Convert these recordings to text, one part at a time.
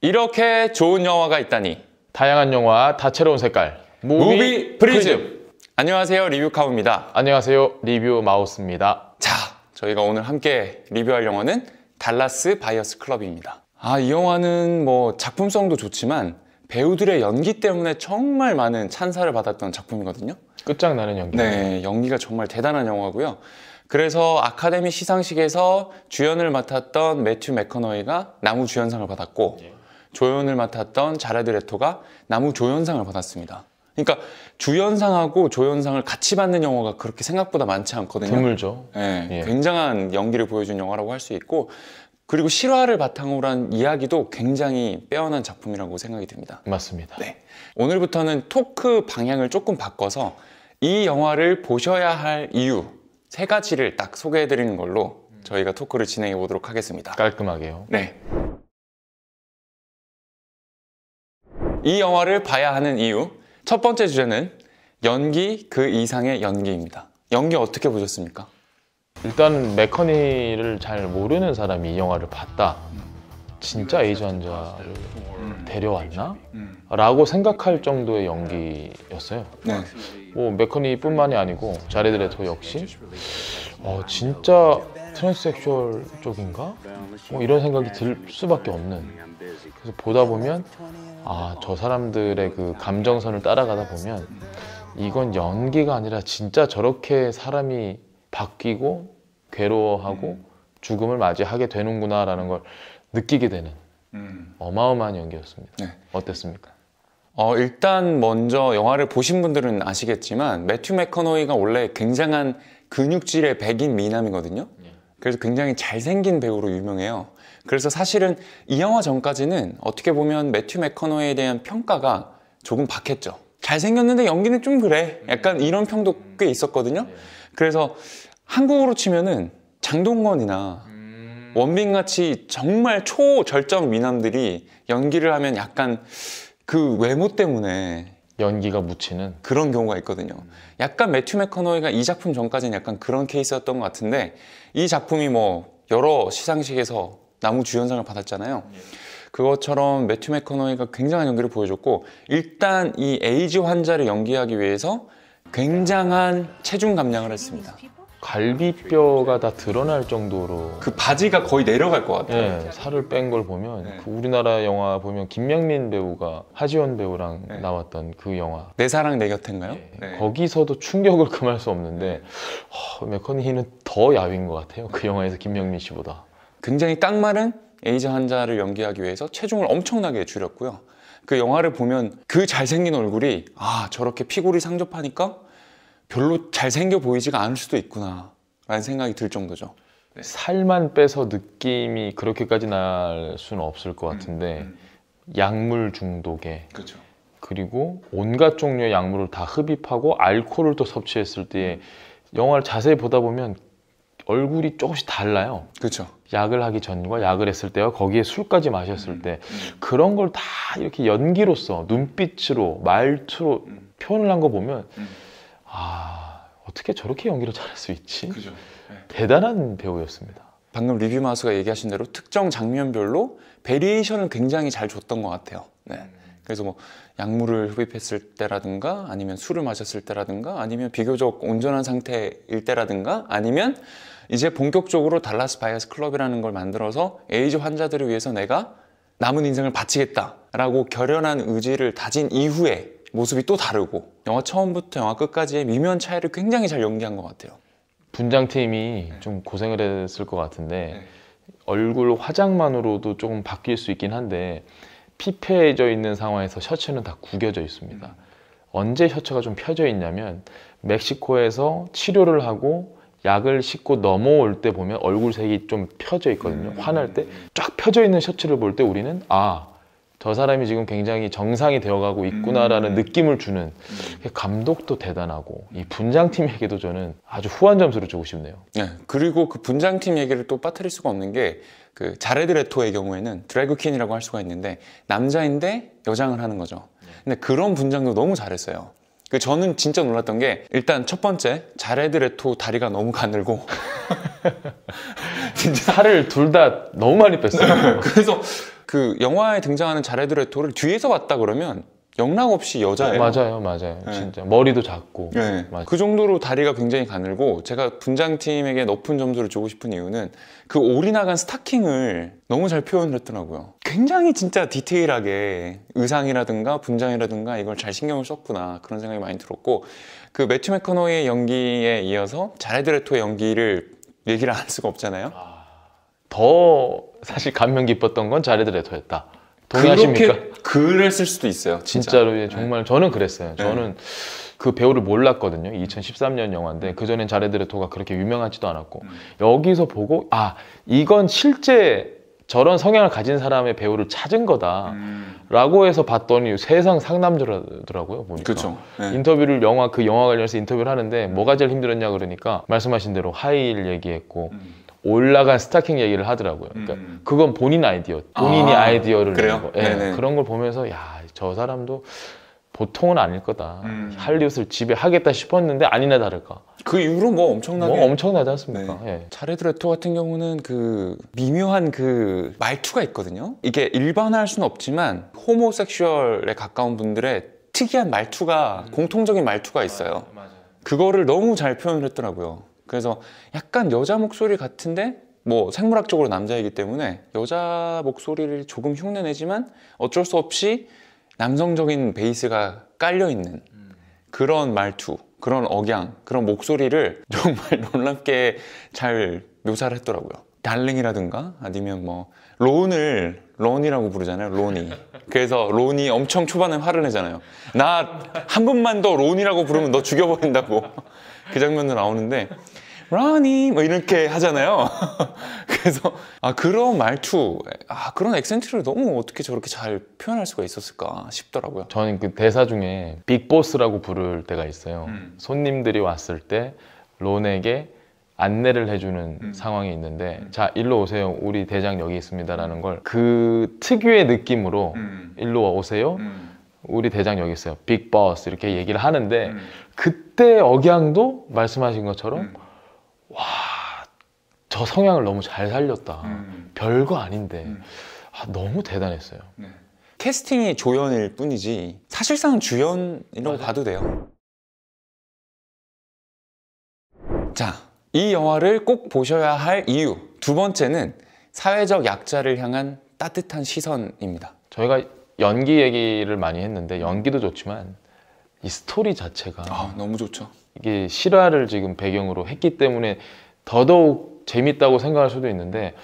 이렇게 좋은 영화가 있다니. 다양한 영화 다채로운 색깔 무비 프리즘. 안녕하세요, 리뷰카우입니다. 안녕하세요, 리뷰 마우스입니다. 자, 저희가 오늘 함께 리뷰할 영화는 달라스 바이어스 클럽입니다. 이 영화는 뭐 작품성도 좋지만 배우들의 연기 때문에 정말 많은 찬사를 받았던 작품이거든요. 끝장나는 연기. 네, 연기가 정말 대단한 영화고요. 그래서 아카데미 시상식에서 주연을 맡았던 매튜 맥커너이가 나무주연상을 받았고, 조연을 맡았던 자레드 레토가 나무조연상을 받았습니다. 그러니까 주연상하고 조연상을 같이 받는 영화가 그렇게 생각보다 많지 않거든요. 드물죠. 네, 굉장한 연기를 보여준 영화라고 할 수 있고, 그리고 실화를 바탕으로 한 이야기도 굉장히 빼어난 작품이라고 생각이 듭니다. 맞습니다. 네, 오늘부터는 토크 방향을 조금 바꿔서 이 영화를 보셔야 할 이유 3가지를 딱 소개해 드리는 걸로 저희가 토크를 진행해 보도록 하겠습니다. 깔끔하게요. 네. 이 영화를 봐야 하는 이유 첫 번째 주제는 연기 그 이상의 연기입니다. 연기 어떻게 보셨습니까? 일단 맥커니를 잘 모르는 사람이 이 영화를 봤다. 진짜 에이즈 환자를 데려왔나? 라고 생각할 정도의 연기였어요. 네. 뭐 맥커니뿐만이 아니고 자레드 레토 역시 진짜 트랜스섹슈얼 쪽인가? 뭐 이런 생각이 들 수밖에 없는. 그래서 보다 보면 저 사람들의 그 감정선을 따라가다 보면 이건 연기가 아니라 진짜 저렇게 사람이 바뀌고 괴로워하고 죽음을 맞이하게 되는구나 라는 걸 느끼게 되는 어마어마한 연기였습니다. 네. 어땠습니까? 일단 먼저 영화를 보신 분들은 아시겠지만 매튜 맥커너이가 원래 굉장한 근육질의 백인 미남이거든요. 그래서 굉장히 잘생긴 배우로 유명해요. 그래서 사실은 이 영화 전까지는 어떻게 보면 매튜 맥커너이에 대한 평가가 조금 박했죠. 잘생겼는데 연기는 좀 그래. 약간 이런 평도 꽤 있었거든요. 그래서 한국으로 치면은 장동건이나 원빈같이 정말 초절정 미남들이 연기를 하면 약간 그 외모 때문에 연기가 묻히는 그런 경우가 있거든요. 약간 매튜 맥커너이가 이 작품 전까지는 약간 그런 케이스였던 것 같은데 이 작품이 뭐 여러 시상식에서 나무주연상을 받았잖아요. 그것처럼 매튜 맥커너이가 굉장한 연기를 보여줬고, 일단 이 에이즈 환자를 연기하기 위해서 굉장한 체중 감량을 했습니다. 갈비뼈가 다 드러날 정도로 그 바지가 거의 내려갈 것 같아요. 네, 살을 뺀 걸 보면 그 우리나라 영화 보면 김명민 배우가 하지원 배우랑 나왔던 그 영화 내 사랑 내 곁인가요? 거기서도 충격을 금할 수 없는데 맥커니는 더 야윈 것 같아요. 그 영화에서 김명민 씨보다. 굉장히 깡마른 에이즈 환자를 연기하기 위해서 체중을 엄청나게 줄였고요. 그 영화를 보면 그 잘생긴 얼굴이 저렇게 피골이 상접하니까 별로 잘생겨 보이지가 않을 수도 있구나 라는 생각이 들 정도죠. 살만 빼서 느낌이 그렇게까지 날 수는 없을 것 같은데 약물 중독에 그렇죠. 그리고 온갖 종류의 약물을 다 흡입하고 알코올을 또 섭취했을 때 영화를 자세히 보다 보면 얼굴이 조금씩 달라요. 그렇죠. 약을 하기 전과 약을 했을 때와 거기에 술까지 마셨을 때 그런 걸 다 이렇게 연기로서 눈빛으로 말투로 표현을 한 거 보면 어떻게 저렇게 연기를 잘할 수 있지? 그죠. 대단한 배우였습니다. 방금 리뷰 마우스가 얘기하신 대로 특정 장면별로 베리에이션을 굉장히 잘 줬던 것 같아요. 네. 그래서 뭐 약물을 흡입했을 때라든가 아니면 술을 마셨을 때라든가 아니면 비교적 온전한 상태일 때라든가 아니면 이제 본격적으로 달라스 바이어스 클럽이라는 걸 만들어서 에이즈 환자들을 위해서 내가 남은 인생을 바치겠다라고 결연한 의지를 다진 이후에 모습이 또 다르고 영화 처음부터 영화 끝까지의 미묘한 차이를 굉장히 잘 연기한 것 같아요. 분장팀이 좀 고생을 했을 것 같은데 얼굴 화장만으로도 조금 바뀔 수 있긴 한데 피폐해져 있는 상황에서 셔츠는 다 구겨져 있습니다. 언제 셔츠가 좀 펴져 있냐면 멕시코에서 치료를 하고 약을 싣고 넘어올 때 보면 얼굴색이 좀 펴져 있거든요. 화날 때 쫙 펴져 있는 셔츠를 볼 때 우리는 저 사람이 지금 굉장히 정상이 되어가고 있구나라는 느낌을 주는 감독도 대단하고 이 분장팀에게도 저는 아주 후한 점수를 주고 싶네요. 네, 그리고 그 분장팀 얘기를 또 빠뜨릴 수가 없는 게 그 자레드 레토의 경우에는 드래그 퀸이라고 할 수가 있는데 남자인데 여장을 하는 거죠. 근데 그런 분장도 너무 잘했어요. 저는 진짜 놀랐던 게 일단 첫 번째 자레드 레토 다리가 너무 가늘고 진짜 살을 둘 다 너무 많이 뺐어요. 그래서 그 영화에 등장하는 자레드 레토를 뒤에서 봤다 그러면 영락 없이 여자예요. 맞아요, 맞아요. 네. 진짜 머리도 작고. 네. 맞아요. 그 정도로 다리가 굉장히 가늘고 제가 분장팀에게 높은 점수를 주고 싶은 이유는 그 올이 나간 스타킹을 너무 잘 표현을 했더라고요. 굉장히 진짜 디테일하게 의상이라든가 분장이라든가 이걸 잘 신경을 썼구나 그런 생각이 많이 들었고 그 매튜 맥커너이의 연기에 이어서 자레드 레토의 연기를 얘기를 안 할 수가 없잖아요. 더 사실 감명 깊었던 건 자레드 레토였다. 동의하십니까? 그렇게 그랬을 수도 있어요. 진짜. 진짜로 정말 저는 그랬어요. 저는 그 배우를 몰랐거든요. 2013년 영화인데 그전엔 자레드 레토가 그렇게 유명하지도 않았고 여기서 보고 아 이건 실제 저런 성향을 가진 사람의 배우를 찾은 거다 라고 해서 봤더니 세상 상남자더라고요 보니까. 그렇죠. 네. 인터뷰를 그 영화 관련해서 인터뷰를 하는데 뭐가 제일 힘들었냐 그러니까 말씀하신 대로 하이힐 얘기했고 올라간 스타킹 얘기를 하더라고요. 그러니까 그건 본인이 아이디어를 그래요? 낸 거. 예, 그런 걸 보면서 야, 저 사람도 보통은 아닐 거다. 할리우드를 지배하겠다 싶었는데 아니나 다를까. 그 이후로 뭐 엄청나게 엄청나지 않습니까? 네. 예. 자레드 레토 같은 경우는 그 미묘한 그 말투가 있거든요. 이게 일반화할 수는 없지만 호모섹슈얼에 가까운 분들의 특이한 말투가 공통적인 말투가 있어요. 맞아요. 그거를 너무 잘 표현을 했더라고요. 그래서 약간 여자 목소리 같은데 뭐 생물학적으로 남자이기 때문에 여자 목소리를 조금 흉내내지만 어쩔 수 없이 남성적인 베이스가 깔려있는 그런 말투, 그런 억양, 그런 목소리를 정말 놀랍게 잘 묘사를 했더라고요. 달링이라든가 아니면 뭐 론이라고 부르잖아요. 론이. 그래서 론이 엄청 초반에 화를 내잖아요. 나 한 번만 더 론이라고 부르면 너 죽여버린다고. 그 장면도 나오는데 라니 뭐 이렇게 하잖아요. 그래서 그런 말투, 그런 액센트를 너무 어떻게 저렇게 잘 표현할 수가 있었을까 싶더라고요. 저는 그 대사 중에 빅보스라고 부를 때가 있어요. 손님들이 왔을 때 론에게 안내를 해주는 상황이 있는데 자 일로 오세요. 우리 대장 여기 있습니다라는 걸 그 특유의 느낌으로 일로 오세요. 우리 대장 여기 있어요. 빅보스 이렇게 얘기를 하는데 그때 억양도 말씀하신 것처럼 와, 저 성향을 너무 잘 살렸다. 별거 아닌데 너무 대단했어요. 네. 캐스팅이 조연일 뿐이지 사실상 주연이라고 봐도 돼요. 자, 이 영화를 꼭 보셔야 할 이유 두 번째는 사회적 약자를 향한 따뜻한 시선입니다. 저희가 연기 얘기를 많이 했는데 연기도 좋지만 이 스토리 자체가 너무 좋죠. 이게 실화를 지금 배경으로 했기 때문에 더더욱 재밌다고 생각할 수도 있는데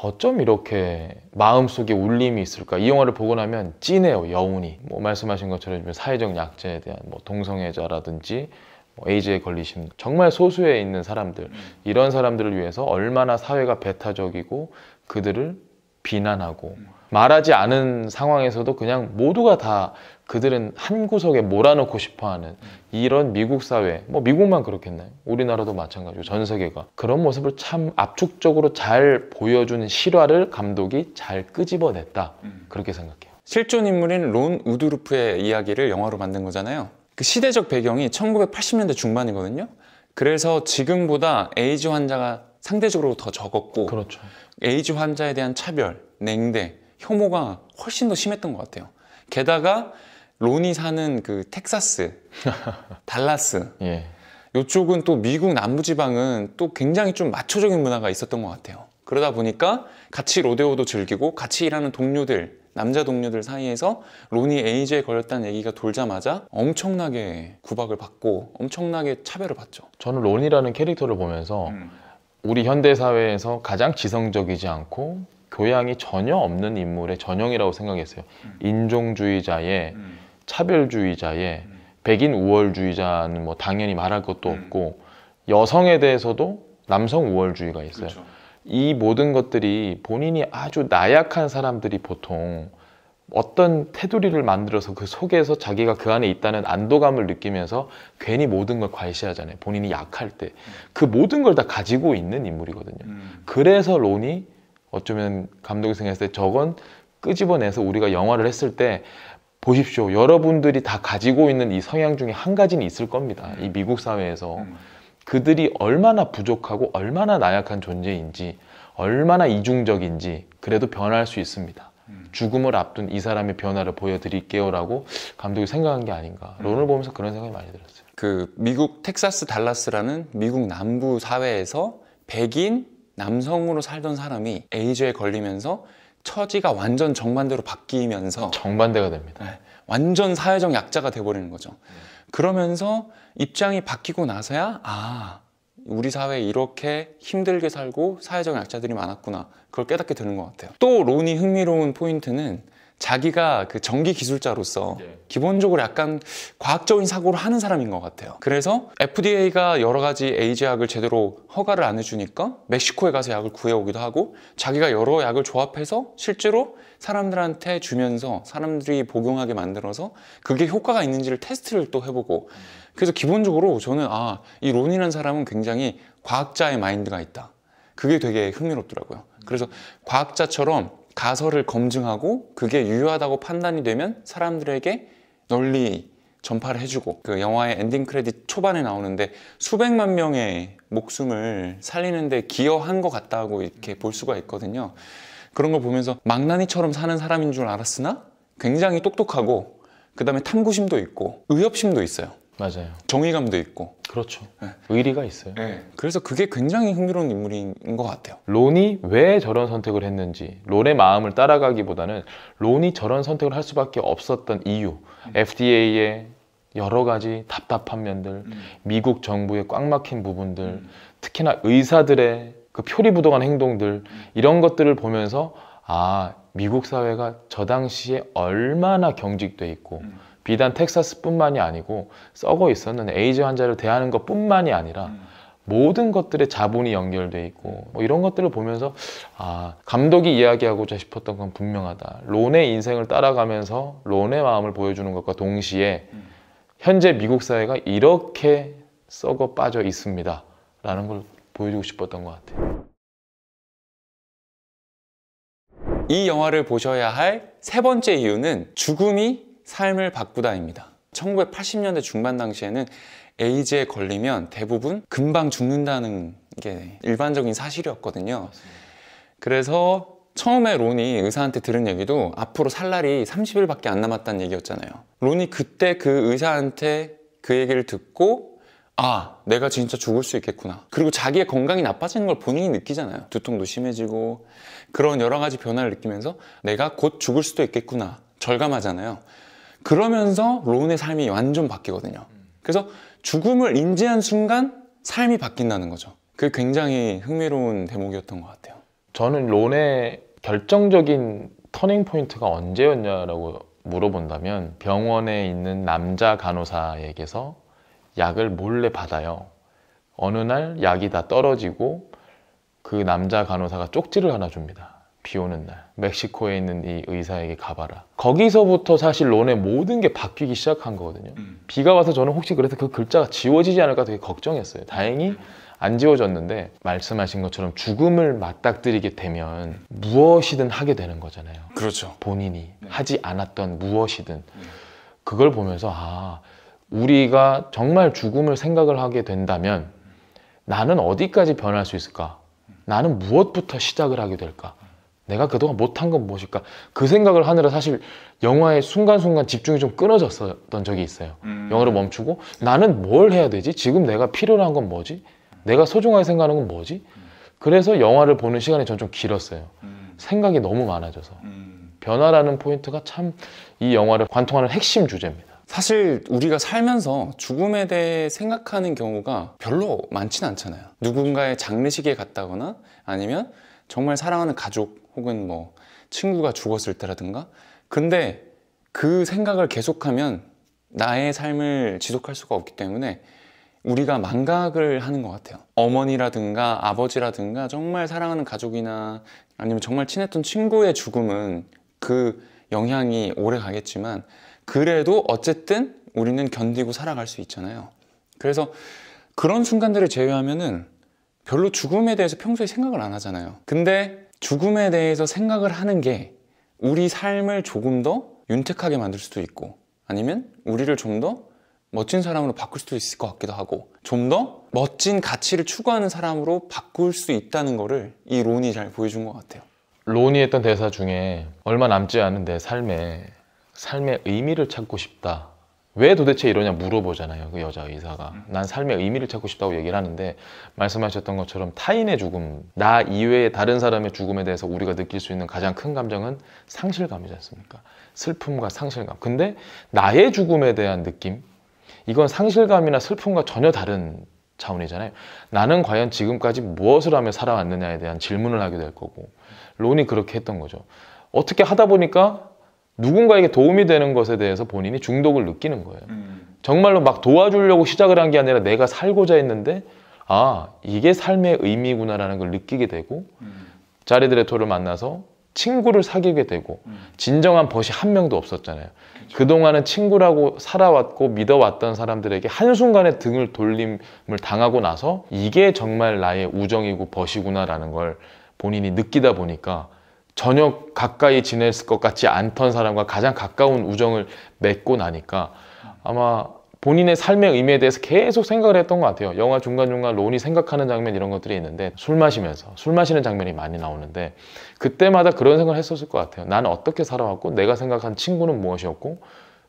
어쩜 이렇게 마음속에 울림이 있을까. 이 영화를 보고 나면 찐해요. 여운이 뭐 말씀하신 것처럼 사회적 약자에 대한 뭐 동성애자라든지 뭐 에이즈에 걸리신 정말 소수에 있는 사람들 이런 사람들을 위해서 얼마나 사회가 배타적이고 그들을 비난하고 말하지 않은 상황에서도 그냥 모두가 다 그들은 한 구석에 몰아넣고 싶어하는 이런 미국 사회, 뭐 미국만 그렇겠나요? 우리나라도 마찬가지고 전 세계가 그런 모습을 참 압축적으로 잘 보여주는 실화를 감독이 잘 끄집어냈다 그렇게 생각해요. 실존 인물인 론 우드루프의 이야기를 영화로 만든 거잖아요. 그 시대적 배경이 1980년대 중반이거든요. 그래서 지금보다 에이즈 환자가 상대적으로 더 적었고 그렇죠. 에이즈 환자에 대한 차별, 냉대, 혐오가 훨씬 더 심했던 것 같아요. 게다가 론이 사는 그 텍사스, 달라스 예. 이쪽은 또 미국 남부지방은 또 굉장히 좀 마초적인 문화가 있었던 것 같아요. 그러다 보니까 같이 로데오도 즐기고 같이 일하는 동료들, 남자 동료들 사이에서 론이 에이즈에 걸렸다는 얘기가 돌자마자 엄청나게 구박을 받고 엄청나게 차별을 받죠. 저는 론이라는 캐릭터를 보면서 우리 현대사회에서 가장 지성적이지 않고 교양이 전혀 없는 인물의 전형이라고 생각했어요. 인종주의자의 차별주의자의 백인 우월주의자는 뭐 당연히 말할 것도 없고 여성에 대해서도 남성 우월주의가 있어요. 그렇죠. 이 모든 것들이 본인이 아주 나약한 사람들이 보통 어떤 테두리를 만들어서 그 속에서 자기가 그 안에 있다는 안도감을 느끼면서 괜히 모든 걸 과시하잖아요. 본인이 약할 때. 그 모든 걸 다 가지고 있는 인물이거든요. 그래서 론이 어쩌면 감독이 생각했을 때 저건 끄집어내서 우리가 영화를 했을 때 보십시오. 여러분들이 다 가지고 있는 이 성향 중에 한 가지는 있을 겁니다. 이 미국 사회에서. 그들이 얼마나 부족하고 얼마나 나약한 존재인지 얼마나 이중적인지 그래도 변할 수 있습니다. 죽음을 앞둔 이 사람의 변화를 보여드릴게요라고 감독이 생각한 게 아닌가. 론을 보면서 그런 생각이 많이 들었어요. 그 미국 텍사스 달라스라는 미국 남부 사회에서 백인 남성으로 살던 사람이 에이즈에 걸리면서 처지가 완전 정반대로 바뀌면서 정반대가 됩니다. 네, 완전 사회적 약자가 돼버리는 거죠. 그러면서 입장이 바뀌고 나서야 우리 사회에 이렇게 힘들게 살고 사회적 약자들이 많았구나, 그걸 깨닫게 되는 것 같아요. 또 론이 흥미로운 포인트는 자기가 그 전기 기술자로서 기본적으로 약간 과학적인 사고를 하는 사람인 것 같아요. 그래서 FDA가 여러 가지 에이즈 약을 제대로 허가를 안 해주니까 멕시코에 가서 약을 구해오기도 하고, 자기가 여러 약을 조합해서 실제로 사람들한테 주면서 사람들이 복용하게 만들어서 그게 효과가 있는지를 테스트를 또 해보고, 그래서 기본적으로 저는 이 론이라는 사람은 굉장히 과학자의 마인드가 있다, 그게 되게 흥미롭더라고요. 그래서 과학자처럼 가설을 검증하고 그게 유효하다고 판단이 되면 사람들에게 널리 전파를 해주고, 그 영화의 엔딩 크레딧 초반에 나오는데 수백만 명의 목숨을 살리는데 기여한 것 같다고 이렇게 볼 수가 있거든요. 그런 걸 보면서 망나니처럼 사는 사람인 줄 알았으나 굉장히 똑똑하고, 그 다음에 탐구심도 있고 의협심도 있어요. 맞아요. 정의감도 있고. 그렇죠. 네. 의리가 있어요. 네. 그래서 그게 굉장히 흥미로운 인물인 것 같아요. 론이 왜 저런 선택을 했는지, 론의 마음을 따라가기보다는 론이 저런 선택을 할 수밖에 없었던 이유, FDA의 여러 가지 답답한 면들, 미국 정부의 꽉 막힌 부분들, 특히나 의사들의 그 표리부동한 행동들, 이런 것들을 보면서 미국 사회가 저 당시에 얼마나 경직돼 있고, 비단 텍사스뿐만이 아니고 썩어 있었는 에이즈 환자를 대하는 것뿐만이 아니라 모든 것들에 자본이 연결돼 있고, 이런 것들을 보면서 감독이 이야기하고자 싶었던 건 분명하다. 론의 인생을 따라가면서 론의 마음을 보여주는 것과 동시에 현재 미국 사회가 이렇게 썩어 빠져 있습니다 라는 걸 보여주고 싶었던 것 같아요. 이 영화를 보셔야 할 세 번째 이유는 죽음이 삶을 바꾸다입니다. 1980년대 중반 당시에는 에이즈에 걸리면 대부분 금방 죽는다는 게 일반적인 사실이었거든요. 그래서 처음에 론이 의사한테 들은 얘기도 앞으로 살 날이 30일밖에 안 남았다는 얘기였잖아요. 론이 그때 그 의사한테 그 얘기를 듣고 내가 진짜 죽을 수 있겠구나. 그리고 자기의 건강이 나빠지는 걸 본인이 느끼잖아요. 두통도 심해지고 그런 여러 가지 변화를 느끼면서 내가 곧 죽을 수도 있겠구나. 절감하잖아요. 그러면서 론의 삶이 완전 바뀌거든요. 그래서 죽음을 인지한 순간 삶이 바뀐다는 거죠. 그게 굉장히 흥미로운 대목이었던 것 같아요. 저는 론의 결정적인 터닝 포인트가 언제였냐라고 물어본다면, 병원에 있는 남자 간호사에게서 약을 몰래 받아요. 어느 날 약이 다 떨어지고 그 남자 간호사가 쪽지를 하나 줍니다. 비 오는 날 멕시코에 있는 이 의사에게 가봐라. 거기서부터 사실 론의 모든 게 바뀌기 시작한 거거든요. 비가 와서 저는 혹시 그래서 그 글자가 지워지지 않을까 되게 걱정했어요. 다행히 안 지워졌는데, 말씀하신 것처럼 죽음을 맞닥뜨리게 되면 무엇이든 하게 되는 거잖아요. 그렇죠. 본인이 하지 않았던 무엇이든. 그걸 보면서 우리가 정말 죽음을 생각을 하게 된다면 나는 어디까지 변할 수 있을까? 나는 무엇부터 시작을 하게 될까? 내가 그동안 못한 건 무엇일까? 그 생각을 하느라 사실 영화의 순간순간 집중이 좀 끊어졌었던 적이 있어요. 영화를 멈추고 나는 뭘 해야 되지? 지금 내가 필요로 한 건 뭐지? 내가 소중하게 생각하는 건 뭐지? 그래서 영화를 보는 시간이 전 좀 길었어요. 생각이 너무 많아져서. 변화라는 포인트가 참 이 영화를 관통하는 핵심 주제입니다. 사실 우리가 살면서 죽음에 대해 생각하는 경우가 별로 많지는 않잖아요. 누군가의 장례식에 갔다거나 아니면 정말 사랑하는 가족 혹은 뭐 친구가 죽었을 때라든가. 근데 그 생각을 계속하면 나의 삶을 지속할 수가 없기 때문에 우리가 망각을 하는 것 같아요. 어머니라든가 아버지라든가 정말 사랑하는 가족이나 아니면 정말 친했던 친구의 죽음은 그 영향이 오래 가겠지만 그래도 어쨌든 우리는 견디고 살아갈 수 있잖아요. 그래서 그런 순간들을 제외하면은 별로 죽음에 대해서 평소에 생각을 안 하잖아요. 근데 죽음에 대해서 생각을 하는 게 우리 삶을 조금 더 윤택하게 만들 수도 있고, 아니면 우리를 좀 더 멋진 사람으로 바꿀 수도 있을 것 같기도 하고, 좀 더 멋진 가치를 추구하는 사람으로 바꿀 수 있다는 거를 이 론이 잘 보여준 것 같아요. 론이 했던 대사 중에 얼마 남지 않은 내 삶의 의미를 찾고 싶다. 왜 도대체 이러냐 물어보잖아요. 그 여자 의사가. 난 삶의 의미를 찾고 싶다고 얘기를 하는데 말씀하셨던 것처럼 타인의 죽음, 나 이외의 다른 사람의 죽음에 대해서 우리가 느낄 수 있는 가장 큰 감정은 상실감이지 않습니까? 슬픔과 상실감. 근데 나의 죽음에 대한 느낌? 이건 상실감이나 슬픔과 전혀 다른 차원이잖아요. 나는 과연 지금까지 무엇을 하며 살아왔느냐에 대한 질문을 하게 될 거고 론이 그렇게 했던 거죠. 어떻게 하다 보니까 누군가에게 도움이 되는 것에 대해서 본인이 중독을 느끼는 거예요. 정말로 막 도와주려고 시작을 한 게 아니라 내가 살고자 했는데 아, 이게 삶의 의미구나라는 걸 느끼게 되고 자레드 레토를 만나서 친구를 사귀게 되고 진정한 벗이 한 명도 없었잖아요. 그동안은 친구라고 살아왔고 믿어왔던 사람들에게 한순간에 등을 돌림을 당하고 나서 이게 정말 나의 우정이고 벗이구나라는 걸 본인이 느끼다 보니까 전혀 가까이 지낼 것 같지 않던 사람과 가장 가까운 우정을 맺고 나니까 아마 본인의 삶의 의미에 대해서 계속 생각을 했던 것 같아요. 영화 중간중간 론이 생각하는 장면 이런 것들이 있는데 술 마시는 장면이 많이 나오는데 그때마다 그런 생각을 했었을 것 같아요. 나는 어떻게 살아왔고 내가 생각한 친구는 무엇이었고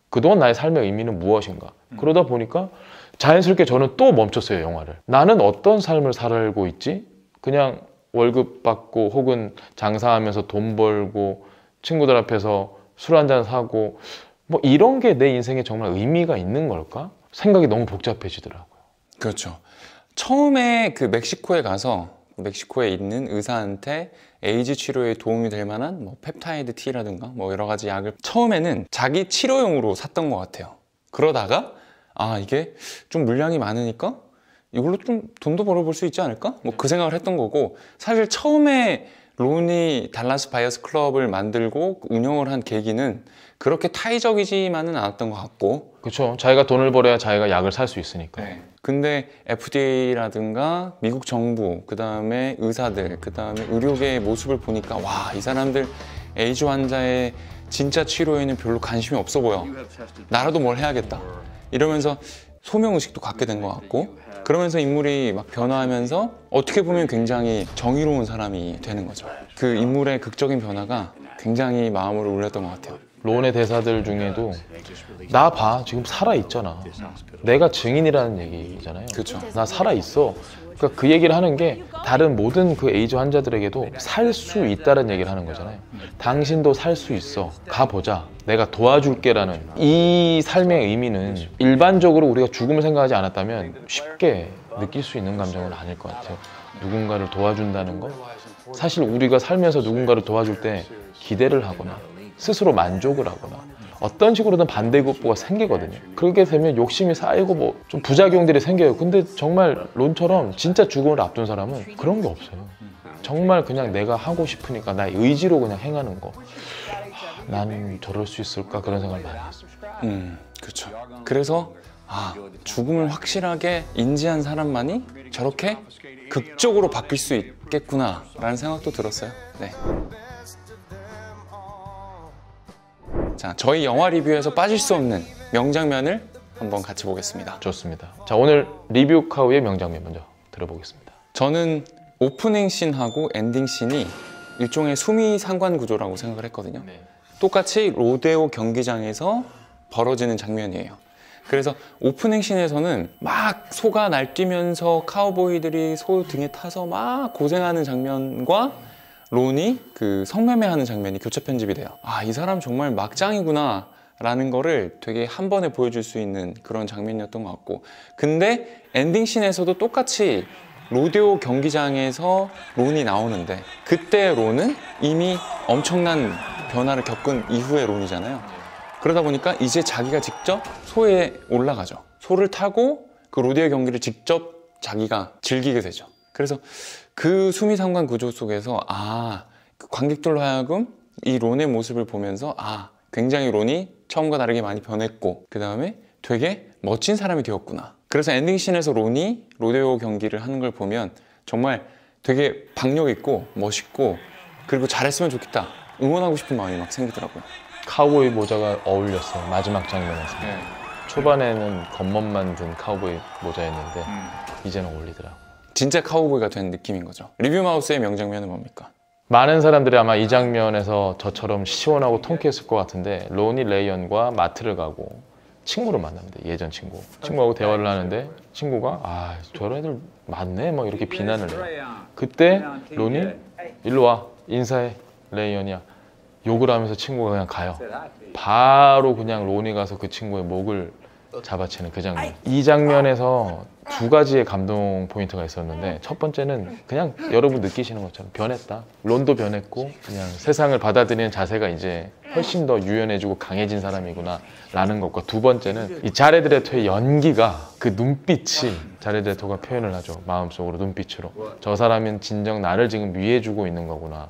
그동안 나의 삶의 의미는 무엇인가. 그러다 보니까 자연스럽게 저는 또 멈췄어요. 영화를. 나는 어떤 삶을 살고 있지? 그냥 월급 받고 혹은 장사하면서 돈 벌고 친구들 앞에서 술 한잔 사고 뭐 이런 게 내 인생에 정말 의미가 있는 걸까? 생각이 너무 복잡해지더라고요. 그렇죠. 처음에 그 멕시코에 가서 멕시코에 있는 의사한테 에이즈 치료에 도움이 될 만한 뭐 펩타이드 T라든가 뭐 여러 가지 약을 처음에는 자기 치료용으로 샀던 것 같아요. 그러다가 아, 이게 좀 물량이 많으니까 이걸로 좀 돈도 벌어볼 수 있지 않을까? 뭐 그 생각을 했던 거고 사실 처음에 론이 달라스 바이어스 클럽을 만들고 운영을 한 계기는 그렇게 타의적이지만은 않았던 것 같고 그렇죠. 자기가 돈을 벌어야 자기가 약을 살 수 있으니까. 네. 근데 FDA라든가 미국 정부, 그 다음에 의사들, 그 다음에 의료계의 모습을 보니까 와, 이 사람들 에이즈 환자의 진짜 치료에는 별로 관심이 없어 보여. 나라도 뭘 해야겠다. 이러면서 소명의식도 갖게 된 것 같고 그러면서 인물이 막 변화하면서 어떻게 보면 굉장히 정의로운 사람이 되는 거죠. 그 인물의 극적인 변화가 굉장히 마음을 울렸던 것 같아요. 론의 대사들 중에도 나 봐, 지금 살아있잖아. 내가 증인이라는 얘기잖아요. 그렇죠. 나 살아있어. 그러니까 그 얘기를 하는 게 다른 모든 그 에이즈 환자들에게도 살 수 있다는 얘기를 하는 거잖아요. 당신도 살 수 있어. 가보자. 내가 도와줄게라는 이 삶의 의미는 일반적으로 우리가 죽음을 생각하지 않았다면 쉽게 느낄 수 있는 감정은 아닐 것 같아요. 누군가를 도와준다는 거? 사실 우리가 살면서 누군가를 도와줄 때 기대를 하거나 스스로 만족을 하거나 어떤 식으로든 반대급부가 생기거든요. 그렇게 되면 욕심이 쌓이고 뭐 좀 부작용들이 생겨요. 근데 정말 론처럼 진짜 죽음을 앞둔 사람은 그런 게 없어요. 정말 그냥 내가 하고 싶으니까 나의 의지로 그냥 행하는 거. 난 저럴 수 있을까 그런 생각을 많이 했습니다. 그렇죠. 그래서 아, 죽음을 확실하게 인지한 사람만이 저렇게 극적으로 바뀔 수 있겠구나 라는 생각도 들었어요. 네. 자, 저희 영화 리뷰에서 빠질 수 없는 명장면을 한번 같이 보겠습니다. 좋습니다. 자, 오늘 리뷰 카우의 명장면 먼저 들어보겠습니다. 저는 오프닝 씬하고 엔딩 씬이 일종의 수미 상관 구조라고 생각을 했거든요. 네. 똑같이 로데오 경기장에서 벌어지는 장면이에요. 그래서 오프닝 씬에서는 막 소가 날뛰면서 카우보이들이 소 등에 타서 막 고생하는 장면과 론이 그 성매매하는 장면이 교차 편집이 돼요. 아, 이 사람 정말 막장이구나 라는 거를 되게 한 번에 보여줄 수 있는 그런 장면이었던 것 같고 근데 엔딩 씬에서도 똑같이 로데오 경기장에서 론이 나오는데 그때 론은 이미 엄청난 변화를 겪은 이후의 론이잖아요. 그러다 보니까 이제 자기가 직접 소에 올라가죠. 소를 타고 그 로데오 경기를 직접 자기가 즐기게 되죠. 그래서 그 수미상관 구조 속에서 아, 그 관객들로 하여금 이 론의 모습을 보면서 아, 굉장히 론이 처음과 다르게 많이 변했고 그 다음에 되게 멋진 사람이 되었구나. 그래서 엔딩 씬에서 론이 로데오 경기를 하는 걸 보면 정말 되게 박력 있고 멋있고 그리고 잘했으면 좋겠다. 응원하고 싶은 마음이 막 생기더라고요. 카우보이 모자가 어울렸어요. 마지막 장면에서. 네. 초반에는 겉멋만 든 카우보이 모자였는데 이제는 어울리더라고요. 진짜 카우보이가 된 느낌인 거죠. 리뷰마우스의 명장면은 뭡니까? 많은 사람들이 아마 이 장면에서 저처럼 시원하고 통쾌했을 것 같은데 론이 레이언과 마트를 가고 친구를 만납니다. 예전 친구하고 대화를 하는데 친구가 아 저런 애들 많네 막 이렇게 비난을 해요. 그때 론이 일로 와 인사해 레이언이야 욕을 하면서 친구가 그냥 가요. 바로 그냥 론이 가서 그 친구의 목을 잡아채는 그 장면. 이 장면에서 두 가지의 감동 포인트가 있었는데 첫 번째는 그냥 여러분 느끼시는 것처럼 변했다. 론도 변했고 그냥 세상을 받아들이는 자세가 이제 훨씬 더 유연해지고 강해진 사람이구나 라는 것과 두 번째는 이 자레드 레토의 연기가 그 눈빛이 자레드 레토가 표현을 하죠. 마음속으로 눈빛으로 저 사람은 진정 나를 지금 위해주고 있는 거구나.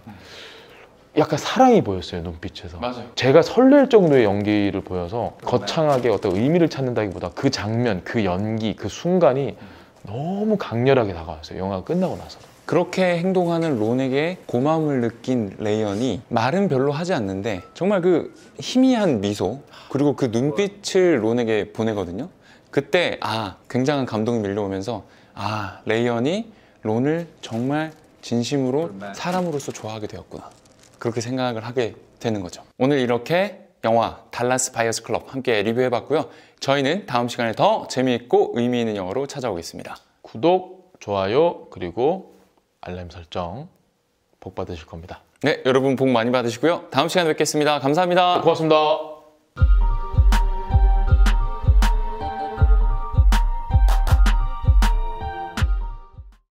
약간 사랑이 보였어요 눈빛에서. 맞아요. 제가 설렐 정도의 연기를 보여서 거창하게 어떤 의미를 찾는다기보다 그 장면, 그 연기, 그 순간이 너무 강렬하게 다가왔어요 영화가 끝나고 나서. 그렇게 행동하는 론에게 고마움을 느낀 레이언이 말은 별로 하지 않는데 정말 그 희미한 미소 그리고 그 눈빛을 론에게 보내거든요. 그때 굉장한 감동이 밀려오면서 레이언이 론을 정말 진심으로 사람으로서 좋아하게 되었구나 그렇게 생각을 하게 되는 거죠. 오늘 이렇게 영화 달라스 바이어스 클럽 함께 리뷰해봤고요. 저희는 다음 시간에 더 재미있고 의미 있는 영화로 찾아오겠습니다. 구독, 좋아요, 그리고 알람 설정 복 받으실 겁니다. 네, 여러분 복 많이 받으시고요. 다음 시간에 뵙겠습니다. 감사합니다. 고맙습니다.